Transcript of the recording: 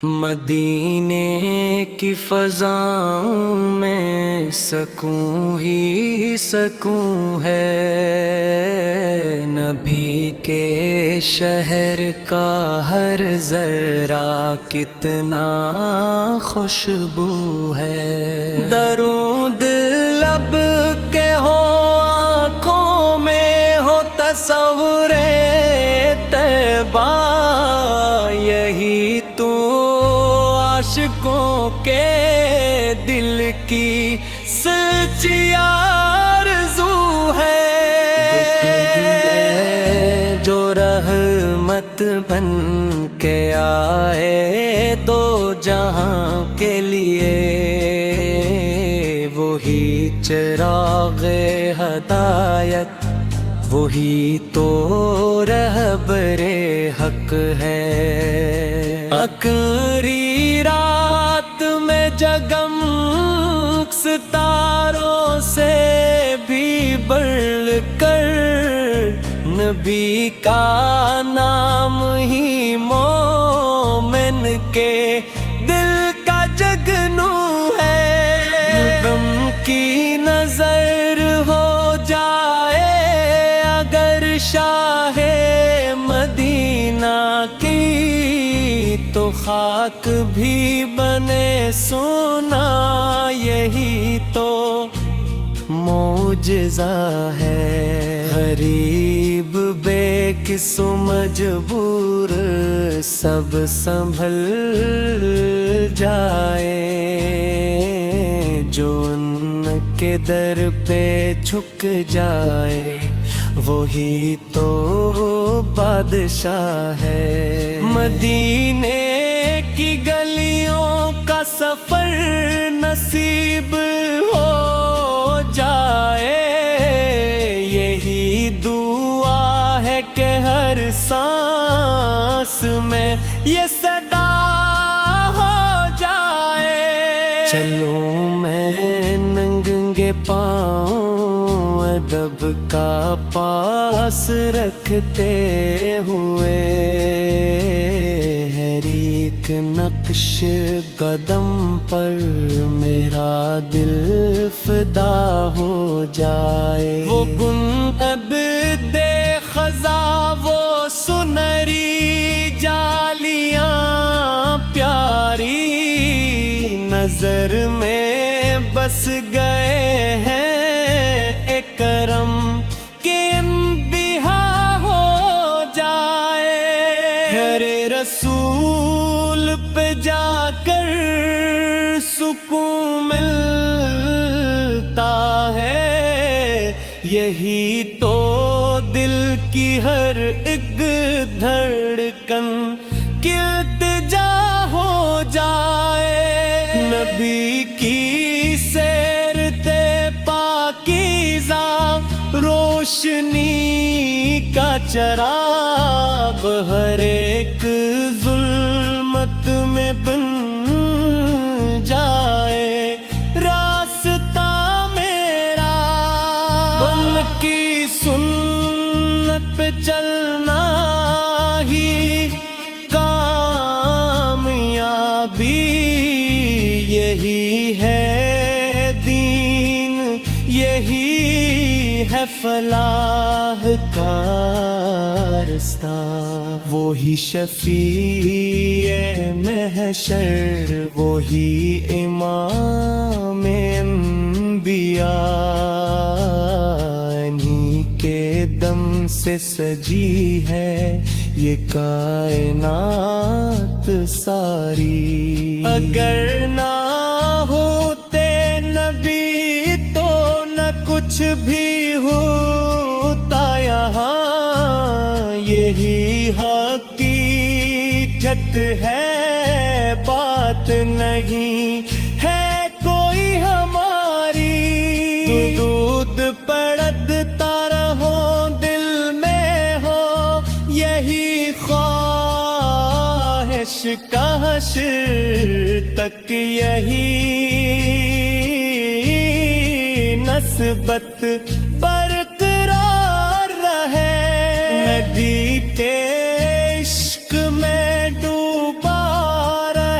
مدینے کی فضاؤں میں سکون ہی سکون ہے، نبی کے شہر کا ہر ذرہ کتنا خوشبو ہے۔ درود لب کے ہو آنکھوں میں ہو تصور طیبہ، یہی تو عاشقوں کے دل کی سچی آرزو ہے۔ جو رحمت بن کے آئے دو جہاں کے لیے، وہی چراغ ہدایت، وہی تو رہبر حق ہے۔ اکری رات میں جگمگ ستاروں سے بھی بڑھ کر، نبی کا نام ہی مومن کے دل کا جگنو ہے۔ غم کی نظر ہو جائے اگر شاہ مدینہ کی، تو خاک بھی بنے سونا، یہی تو معجزہ ہے۔ غریب بے کس مجبور سب سنبھل جائے، جو ان کے در پہ جھک جائے، وہی تو بادشاہ ہے۔ مدینے کی گلیوں کا سفر نصیب ہو جائے، یہی دعا ہے کہ ہر سانس میں یہ صدا ہو جائے۔ چلوں میں ننگے پاؤں ادب کا پاس رکھتے ہوئے، ہر ایک نقش قدم پر میرا دل فدا ہو جائے۔ وہ گنبد خزاں، وہ سنہری جالیاں پیاری، نظر میں بس گئے ہیں، ایک کرم کے انبہا ہو جائے۔ گھر رسول پہ جا کر سکون ملتا ہے، یہی تو دل کی ہر ایک دھڑکن کی التجا ہو جائے۔ نبی کی سیرتے پاکیزہ روشنی کا چراغ، ہر ایک ظلمت میں بن جائے راستہ میرا۔ ان کی سنت پہ چلنا ہی کامیابی، یہی ہے دین، یہی ہے فلاح کا راستہ۔ وہی شفیع محشر، وہی امام انبیاء، انہی کے دم سے سجی ہے یہ کائنات ساری۔ اگر نہ ہوتے نبی تو نہ کچھ بھی ہوتا یہاں، یہی حقیقت ہے، بات نہیں ہے کوئی ہماری۔ درود پڑھتا رہو دل میں ہو یہی خواہش کا حشر تک، یہی نسبت برقرار رہے۔ ندی کے عشق میں ڈوبا رہے